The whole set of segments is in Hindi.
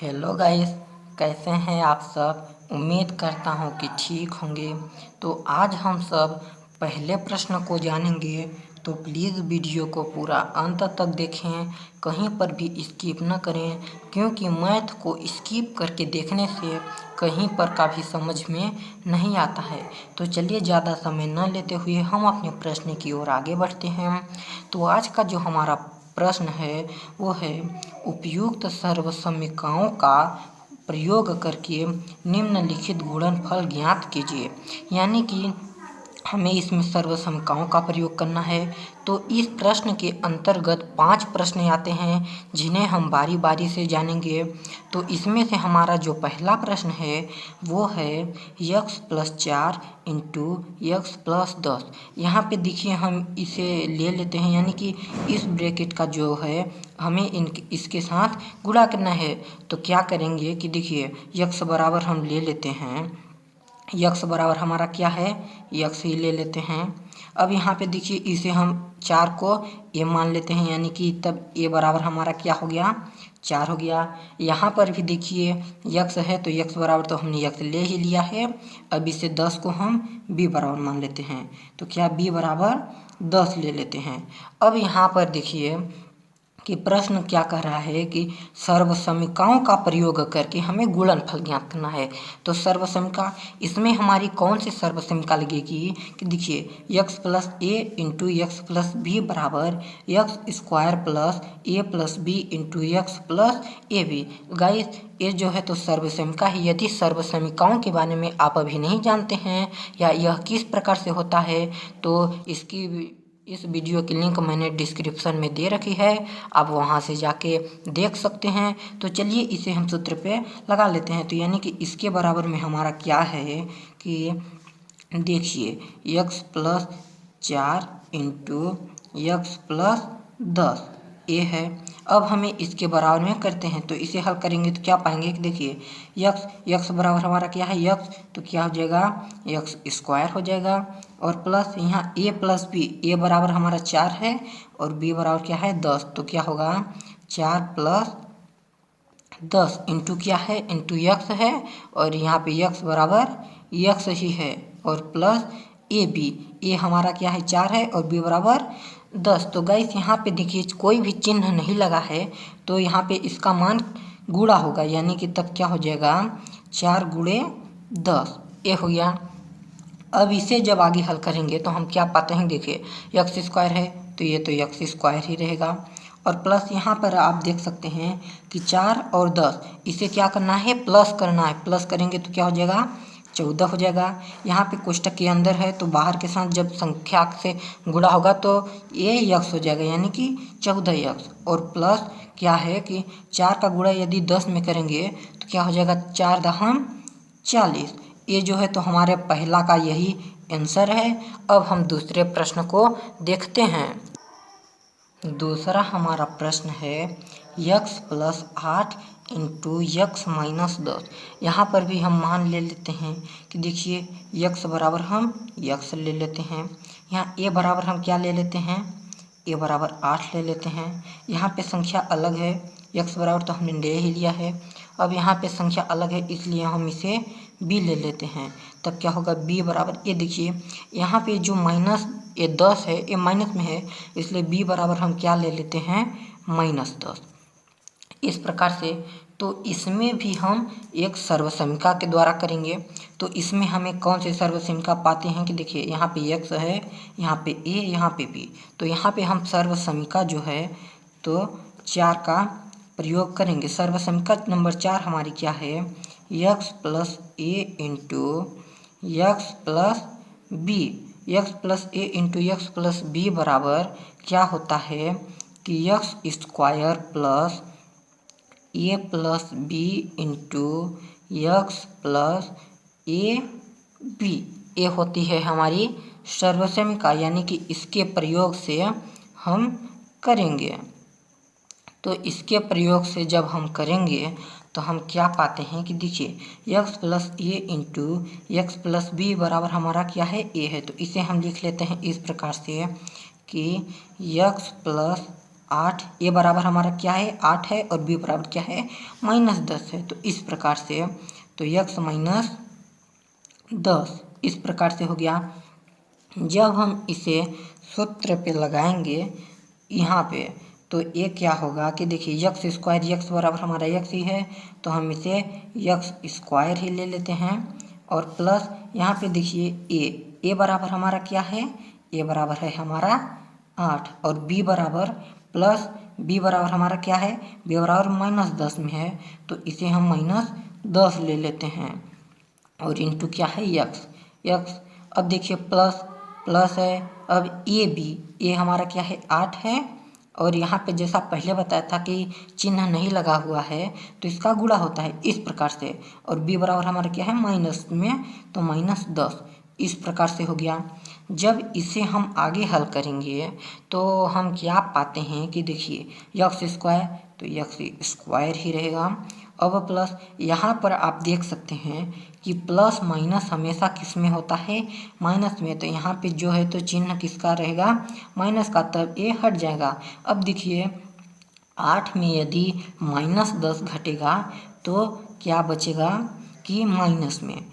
हेलो गाइस, कैसे हैं आप सब। उम्मीद करता हूँ कि ठीक होंगे। तो आज हम सब पहले प्रश्न को जानेंगे, तो प्लीज़ वीडियो को पूरा अंत तक देखें, कहीं पर भी स्किप न करें, क्योंकि मैथ को स्किप करके देखने से कहीं पर का भी समझ में नहीं आता है। तो चलिए ज़्यादा समय न लेते हुए हम अपने प्रश्न की ओर आगे बढ़ते हैं। तो आज का जो हमारा प्रश्न है वो है, उपयुक्त सर्वसमीकरणों का प्रयोग करके निम्नलिखित गुणनफल ज्ञात कीजिए। यानी कि हमें इसमें सर्वसमीकरणों का प्रयोग करना है। तो इस प्रश्न के अंतर्गत 5 प्रश्न आते हैं, जिन्हें हम बारी बारी से जानेंगे। तो इसमें से हमारा जो पहला प्रश्न है वो है x+4 इंटू x+10। यहाँ पे देखिए हम इसे ले लेते हैं, यानी कि इस ब्रैकेट का जो है हमें इसके साथ गुणा करना है। तो क्या करेंगे कि देखिए x बराबर हम ले लेते हैं, x बराबर हमारा क्या है, x ही ले लेते हैं। अब यहाँ पे देखिए इसे हम 4 को a मान लेते हैं, यानी कि तब a बराबर हमारा क्या हो गया, 4 हो गया। यहाँ पर भी देखिए x है तो x बराबर तो हमने x ले ही लिया है। अब इसे 10 को हम b बराबर मान लेते हैं, तो क्या b बराबर 10 ले लेते हैं। अब यहाँ पर देखिए कि प्रश्न क्या कह रहा है कि सर्वसमीकरणों का प्रयोग करके हमें गुणनफल ज्ञात करना है। तो सर्वसमीकरण, इसमें हमारी कौन सी सर्वसमीकरण लगेगी कि देखिए x+a इंटू x+b बराबर x² + a+b into x+ab। Guys ये जो है तो सर्वसमीकरण है। यदि सर्वसमीकरणों के बारे में आप अभी नहीं जानते हैं या यह किस प्रकार से होता है, तो इस वीडियो की लिंक मैंने डिस्क्रिप्शन में दे रखी है, आप वहां से जाके देख सकते हैं। तो चलिए इसे हम सूत्र पे लगा लेते हैं। तो यानी कि इसके बराबर में हमारा क्या है कि देखिए x+4 इंटू x+10 ये है। अब हमें इसके बराबर में करते हैं, तो इसे हल करेंगे तो क्या पाएंगे कि देखिए x बराबर हमारा क्या है, x तो क्या हो जाएगा, x² हो जाएगा। और प्लस यहाँ a+b, a बराबर हमारा 4 है और b बराबर क्या है 10, तो क्या होगा 4+10 इंटू क्या है, इंटू x है, और यहाँ पे x बराबर x ही है, और प्लस a हमारा क्या है 4 है और b बराबर 10। तो गाइस यहाँ पे देखिए कोई भी चिन्ह नहीं लगा है, तो यहाँ पे इसका मान गुणा होगा, यानी कि तब क्या हो जाएगा 4 गुणे 10 ये हो गया। अब इसे जब आगे हल करेंगे तो हम क्या पाते हैं, देखिए x² है तो ये तो x² ही रहेगा, और प्लस यहाँ पर आप देख सकते हैं कि 4 और 10 इसे क्या करना है, प्लस करना है। प्लस करेंगे तो क्या हो जाएगा 14 हो जाएगा। यहाँ पे कोष्टक के अंदर है तो बाहर के साथ जब संख्या से गुणा होगा तो ये x हो जाएगा, यानी कि 14x, और प्लस क्या है कि 4 का गुणा यदि 10 में करेंगे तो क्या हो जाएगा 4 दहम 40। ये जो है तो हमारे पहला का यही आंसर है। अब हम दूसरे प्रश्न को देखते हैं। दूसरा हमारा प्रश्न है x+8 इंटू x-10। यहाँ पर भी हम मान ले लेते हैं कि देखिए x बराबर हम x ले लेते हैं, यहाँ a बराबर हम क्या ले लेते हैं, a बराबर 8 ले लेते हैं। यहाँ पे संख्या अलग है, x बराबर तो हमने ले ही लिया है। अब यहाँ पे संख्या अलग है इसलिए हम इसे b ले लेते हैं, तब क्या होगा b बराबर, ये देखिए यहाँ पे जो माइनस ये 10 है ये माइनस में है, इसलिए b बराबर हम क्या ले लेते हैं -10। इस प्रकार से तो इसमें भी हम एक सर्वसमीकरण के द्वारा करेंगे। तो इसमें हमें कौन से सर्वसमीकरण पाते हैं कि देखिए यहाँ पे x है, यहाँ पे a, यहाँ पे b, तो यहाँ पे हम सर्वसमीकरण जो है तो 4 का प्रयोग करेंगे। सर्वसमीकरण नंबर 4 हमारी क्या है, x+a into x+b, x+a into x+b बराबर क्या होता है कि x² plus a+b into x+ab ये होती है हमारी सर्वसमीकरण, यानी कि इसके प्रयोग से हम करेंगे। तो इसके प्रयोग से जब हम करेंगे तो हम क्या पाते हैं कि देखिए x+a इंटू x+b बराबर हमारा क्या है, a है। तो इसे हम लिख लेते हैं इस प्रकार से कि x+8 8, ए बराबर हमारा क्या है 8 है और बी बराबर क्या है -10 है। तो इस प्रकार से तो x -10 इस प्रकार से हो गया। जब हम इसे सूत्र पे लगाएंगे यहाँ पे तो ये क्या होगा कि देखिए एक्स स्क्वायर एक्स बराबर हमारा एक्स ही है, तो हम इसे एक्स स्क्वायर ही ले लेते हैं और प्लस यहाँ पे देखिए ए बराबर हमारा क्या है, ए बराबर है हमारा 8 और बी बराबर प्लस बी बराबर हमारा क्या है, बी बराबर -10 में है, तो इसे हम -10 ले लेते हैं और इंटू क्या है एक्स। अब देखिए प्लस है। अब ए हमारा क्या है 8 है और यहाँ पे जैसा पहले बताया था कि चिन्ह नहीं लगा हुआ है तो इसका गुणा होता है इस प्रकार से, और बी बराबर हमारा क्या है माइनस में, तो -10 इस प्रकार से हो गया। जब इसे हम आगे हल करेंगे तो हम क्या पाते हैं कि देखिए एक्स स्क्वायर तो एक्स स्क्वायर ही रहेगा। अब प्लस यहाँ पर आप देख सकते हैं कि प्लस माइनस हमेशा किस में होता है, माइनस में, तो यहाँ पे जो है तो चिन्ह किसका रहेगा माइनस का, तब ये हट जाएगा। अब देखिए 8 में यदि -10 घटेगा तो क्या बचेगा कि माइनस में,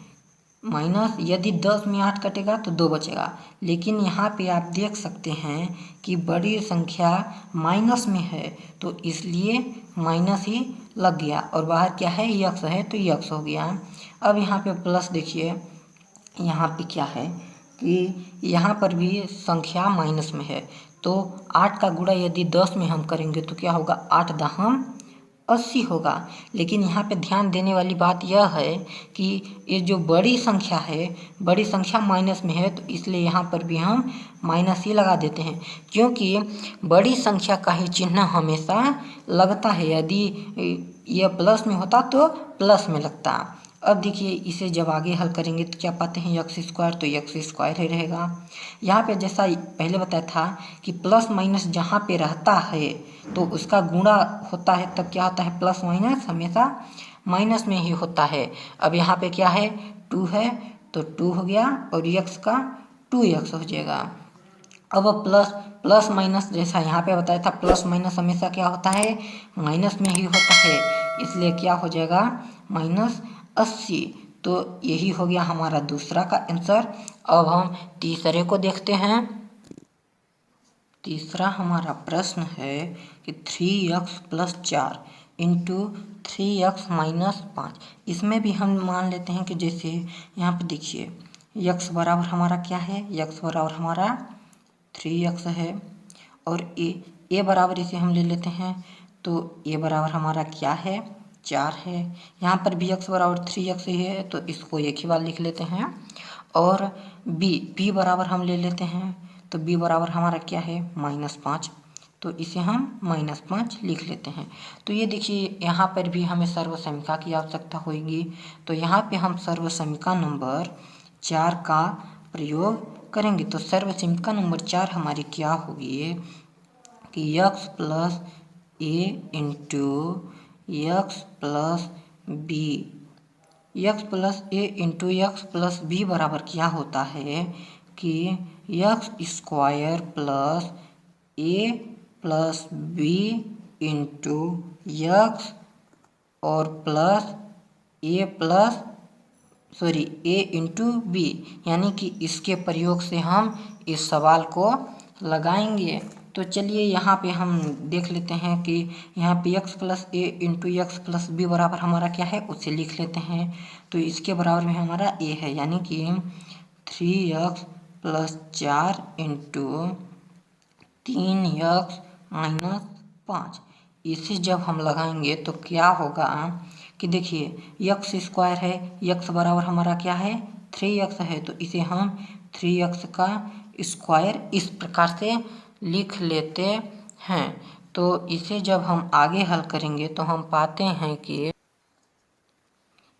माइनस यदि 10 में 8 कटेगा तो 2 बचेगा, लेकिन यहाँ पे आप देख सकते हैं कि बड़ी संख्या माइनस में है तो इसलिए माइनस ही लग गया और बाहर क्या है यक्स है तो यक्स हो गया। अब यहाँ पे प्लस देखिए यहाँ पे क्या है कि यहाँ पर भी संख्या माइनस में है, तो 8 का गुणा यदि 10 में हम करेंगे तो क्या होगा 8 दाहम 80 होगा। लेकिन यहाँ पे ध्यान देने वाली बात यह है कि ये जो बड़ी संख्या है, बड़ी संख्या माइनस में है, तो इसलिए यहाँ पर भी हम माइनस ही लगा देते हैं, क्योंकि बड़ी संख्या का ही चिन्ह हमेशा लगता है, यदि यह प्लस में होता तो प्लस में लगता। अब देखिए इसे जब आगे हल करेंगे तो क्या पाते हैं एक्स स्क्वायर, तो एक्स स्क्वायर ही रहेगा। यहाँ पे जैसा पहले बताया था कि प्लस माइनस जहाँ पे रहता है तो उसका गुणा होता है, तब क्या होता है प्लस माइनस हमेशा माइनस में ही होता है। अब यहाँ पे क्या है 2 है तो 2 हो गया और एक्स का 2x हो जाएगा। अब प्लस माइनस जैसा यहाँ पे बताया था प्लस माइनस हमेशा क्या होता है माइनस में ही होता है, इसलिए क्या हो जाएगा -80। तो यही हो गया हमारा दूसरा का आंसर। अब हम तीसरे को देखते हैं। तीसरा हमारा प्रश्न है कि 3x + 4 इंटू 3x - 5। इसमें भी हम मान लेते हैं कि जैसे यहाँ पे देखिए x बराबर हमारा क्या है, x बराबर हमारा 3x है और a बराबर इसे हम ले लेते हैं, तो a बराबर हमारा क्या है 4 है। यहाँ पर भी x बराबर 3x ही है तो इसको एक ही बार लिख लेते हैं। और b बराबर हम ले लेते हैं, तो b बराबर हमारा क्या है -5, तो इसे हम -5 लिख लेते हैं। तो ये देखिए यहाँ पर भी हमें सर्वसमीका की आवश्यकता होगी, तो यहाँ पे हम सर्वसमीका नंबर 4 का प्रयोग करेंगे। तो सर्वसमीका नंबर 4 हमारी क्या होगी कि x + a into x + b, x + a into x + b बराबर क्या होता है कि x² + a + b into x और प्लस a इंटू बी, यानी कि इसके प्रयोग से हम इस सवाल को लगाएंगे। तो चलिए यहाँ पे हम देख लेते हैं कि यहाँ पे x + a into x + b बराबर हमारा क्या है उसे लिख लेते हैं। तो इसके बराबर में हमारा a है, यानी कि 3x + 4 इंटू 3x - 5। इसे जब हम लगाएंगे तो क्या होगा कि देखिए x² है, x बराबर हमारा क्या है 3x है, तो इसे हम 3x का स्क्वायर इस प्रकार से लिख लेते हैं। तो इसे जब हम आगे हल करेंगे तो हम पाते हैं कि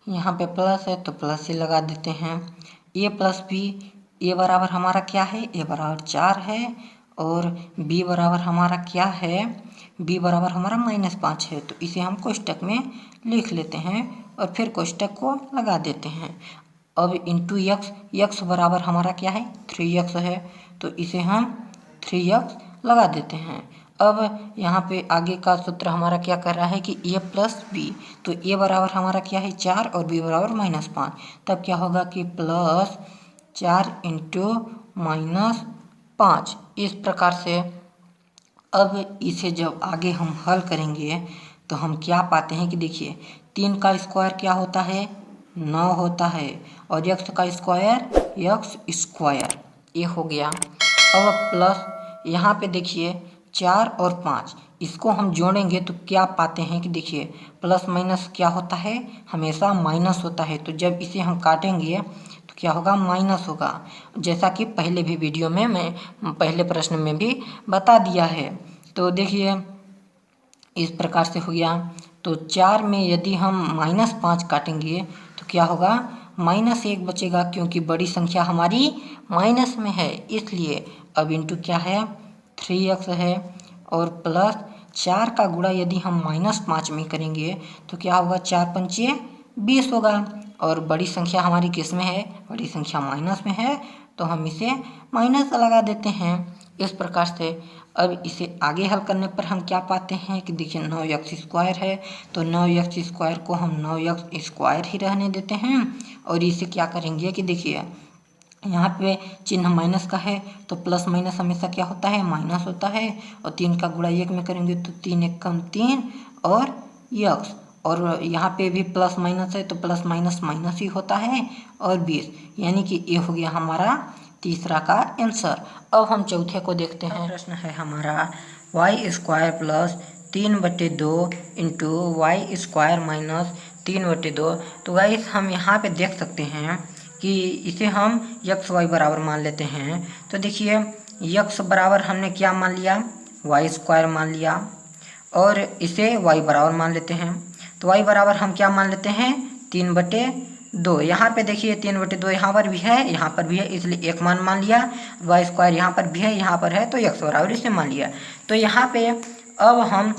यहाँ पे प्लस है तो प्लस ही लगा देते हैं। a + b, a बराबर हमारा क्या है, a बराबर 4 है और b बराबर हमारा क्या है, b बराबर हमारा -5 है, तो इसे हम कोष्टक में लिख लेते हैं और फिर कोष्टक को लगा देते हैं। अब इंटू x बराबर हमारा क्या है 3x है, तो इसे हम 3x लगा देते हैं। अब यहाँ पे आगे का सूत्र हमारा क्या कर रहा है कि a प्लस बी, तो a बराबर हमारा क्या है 4 और b बराबर -5। तब क्या होगा कि +4 इंटू -5। इस प्रकार से अब इसे जब आगे हम हल करेंगे तो हम क्या पाते हैं कि देखिए 3 का स्क्वायर क्या होता है 9 होता है, और x का स्क्वायर x स्क्वायर, ये हो गया। अब प्लस यहाँ पे देखिए 4 और 5, इसको हम जोड़ेंगे तो क्या पाते हैं कि देखिए प्लस माइनस क्या होता है, हमेशा माइनस होता है। तो जब इसे हम काटेंगे तो क्या होगा, माइनस होगा, जैसा कि पहले भी वीडियो में मैं पहले प्रश्न में भी बता दिया है। तो देखिए इस प्रकार से हो गया। तो 4 में यदि हम -5 काटेंगे तो क्या होगा, -1 बचेगा, क्योंकि बड़ी संख्या हमारी माइनस में है इसलिए। अब इंटू क्या है 3x है, और प्लस 4 का गुणा यदि हम -5 में करेंगे तो क्या होगा, 4 पंचे 20 होगा, और बड़ी संख्या हमारी किस में है, बड़ी संख्या माइनस में है, तो हम इसे माइनस लगा देते हैं। इस प्रकार से अब इसे आगे हल करने पर हम क्या पाते हैं कि देखिए 9x स्क्वायर है, तो 9x स्क्वायर को हम 9x स्क्वायर ही रहने देते हैं, और इसे क्या करेंगे कि देखिए यहाँ पे चिन्ह माइनस का है तो प्लस माइनस हमेशा क्या होता है, माइनस होता है, और 3 का गुणा 1 में करेंगे तो 3 1 कम 3 और x, और यहाँ पे भी प्लस माइनस है तो प्लस माइनस माइनस ही होता है, और 20, यानी कि ये हो गया हमारा तीसरा का आंसर। अब हम चौथे को देखते हैं। प्रश्न है हमारा y square plus 3/2 into y square minus 3/2। तो गाइस हम यहाँ पे देख सकते हैं कि इसे हम x y बराबर मान लेते हैं। तो देखिए x बराबर हमने क्या मान लिया, वाई स्क्वायर मान लिया, और इसे y बराबर मान लेते हैं। तो y बराबर हम क्या मान लेते हैं, 3/2। यहाँ पे देखिए 3/2 यहाँ पर भी है, यहाँ पर भी है, इसलिए एक मान लिया। वाई स्क्वायर यहाँ पर भी है, यहाँ पर है, तो x बराबर इसे मान लिया। तो यहाँ पे अब हम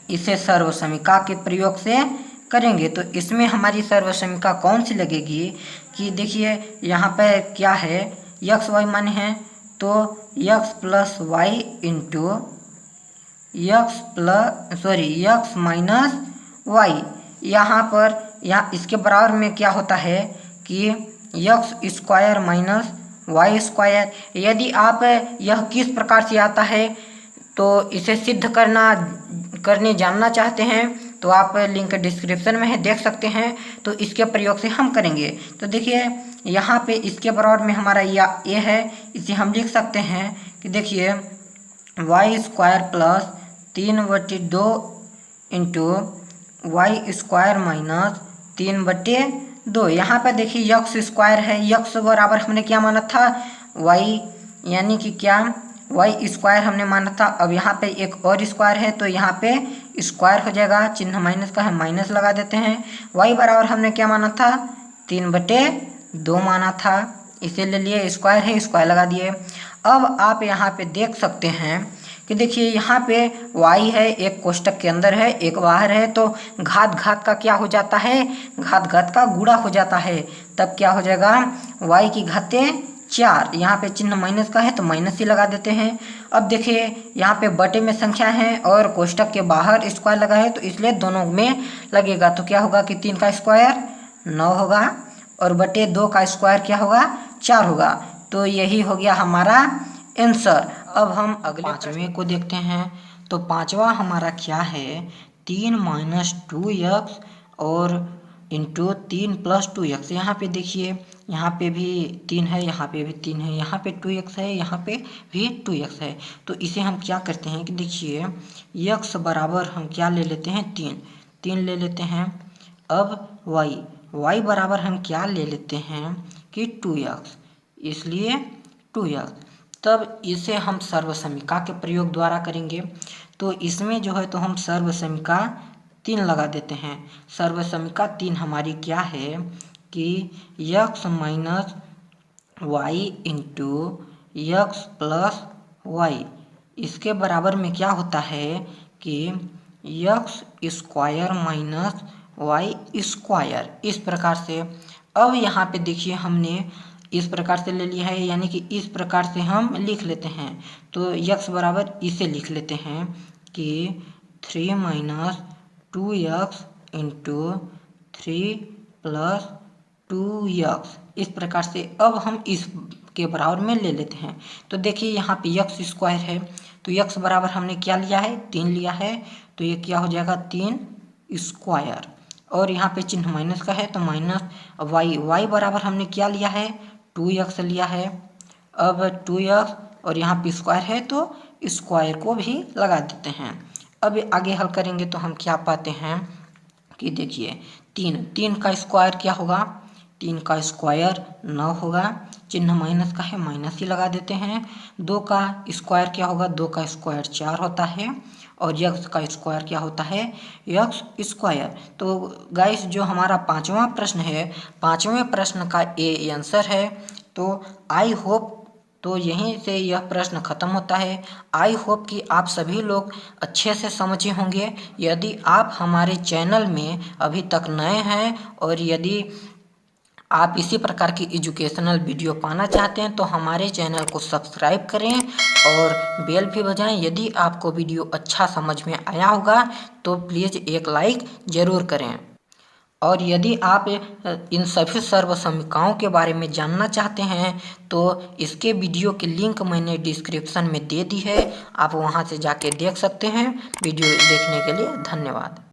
इसे सर्वसमीका के प्रयोग से करेंगे। तो इसमें हमारी सर्वसमीका कौन सी लगेगी कि देखिए यहाँ पे क्या है, x y मान है, तो x plus y into x minus y, यहाँ इसके बराबर में क्या होता है कि x square minus y square. यदि आप यह किस प्रकार से आता है तो इसे सिद्ध करने जानना चाहते हैं तो आप लिंक डिस्क्रिप्शन में है, देख सकते हैं। तो इसके प्रयोग से हम करेंगे। तो देखिए यहाँ पे इसके बराबर में हमारा ये है, इसे हम लिख सकते हैं कि देखिए y square plus 3/2 into y square minus 3/2। यहाँ पर देखिए x स्क्वायर है, x बराबर हमने क्या माना था, y, यानी कि क्या वाई स्क्वायर हमने माना था। अब यहाँ पे एक और स्क्वायर है तो यहाँ पे स्क्वायर हो जाएगा, चिन्ह माइनस का है, माइनस लगा देते हैं। y बराबर हमने क्या माना था, 3/2 माना था, इसे ले लिए, स्क्वायर है, स्क्वायर लगा दिए। अब आप यहाँ पे देख सकते हैं कि देखिए यहाँ पे y है, एक कोष्टक के अंदर है, एक बाहर है, तो घात घात का क्या हो जाता है, घात घात का गुणा हो जाता है। तब क्या हो जाएगा, y की घाते 4, यहाँ पे चिन्ह माइनस का है तो माइनस ही लगा देते हैं। अब देखिए यहाँ पे बटे में संख्या है और कोष्टक के बाहर स्क्वायर लगा है, तो इसलिए दोनों में लगेगा। तो क्या होगा कि 3 का स्क्वायर 9 होगा, और बटे 2 का स्क्वायर क्या होगा, 4 होगा। तो यही हो गया हमारा आंसर। अब हम अगले पाँचवें को देखते हैं। तो पाँचवा हमारा क्या है, 3 - 2x और इंटू 3 + 2x। यहाँ पे देखिए यहाँ पे भी 3 है, यहाँ पे भी 3 है, यहाँ पे 2x है, यहाँ पे भी 2x है। तो इसे हम क्या करते हैं कि देखिए x बराबर हम क्या ले लेते हैं, 3 ले लेते हैं। अब y बराबर हम क्या ले लेते हैं कि 2x, इसलिए 2x। तब इसे हम सर्वसमीका के प्रयोग द्वारा करेंगे। तो इसमें जो है तो हम सर्वसमीका 3 लगा देते हैं। सर्वसमीका 3 हमारी क्या है कि x minus y into x plus y, इसके बराबर में क्या होता है कि x square minus y square. इस प्रकार से अब यहाँ पे देखिए हमने इस प्रकार से ले लिया है, यानी कि इस प्रकार से हम लिख लेते हैं। तो यक्स बराबर इसे लिख लेते हैं कि 3 minus 2x into 3 plus 2x। इस प्रकार से अब हम इस के बराबर में ले लेते हैं। तो देखिए यहाँ पे यक्स स्क्वायर है, तो यक्स बराबर हमने क्या लिया है, 3 लिया है, तो ये क्या हो जाएगा 3 स्क्वायर। और यहाँ पे चिन्ह माइनस का है तो माइनस वाई बराबर हमने क्या लिया है, 2x लिया है। अब 2x और यहाँ पे स्क्वायर है तो स्क्वायर को भी लगा देते हैं। अब आगे हल करेंगे तो हम क्या पाते हैं कि देखिए 3 का स्क्वायर क्या होगा, 3 का स्क्वायर 9 होगा, चिन्ह माइनस का है माइनस ही लगा देते हैं। 2 का स्क्वायर क्या होगा, 2 का स्क्वायर 4 होता है, और यक्स का स्क्वायर क्या होता है, यक्स स्क्वायर। तो गाइस जो हमारा 5वां प्रश्न है, 5वें प्रश्न का ए आंसर है। तो आई होप, तो यहीं से यह प्रश्न खत्म होता है। आई होप कि आप सभी लोग अच्छे से समझे होंगे। यदि आप हमारे चैनल में अभी तक नए हैं और यदि आप इसी प्रकार की एजुकेशनल वीडियो पाना चाहते हैं तो हमारे चैनल को सब्सक्राइब करें और बेल भी बजाएं। यदि आपको वीडियो अच्छा समझ में आया होगा तो प्लीज़ एक लाइक ज़रूर करें। और यदि आप इन सभी सर्व समीकरणों के बारे में जानना चाहते हैं तो इसके वीडियो की लिंक मैंने डिस्क्रिप्शन में दे दी है, आप वहां से जाके देख सकते हैं। वीडियो देखने के लिए धन्यवाद।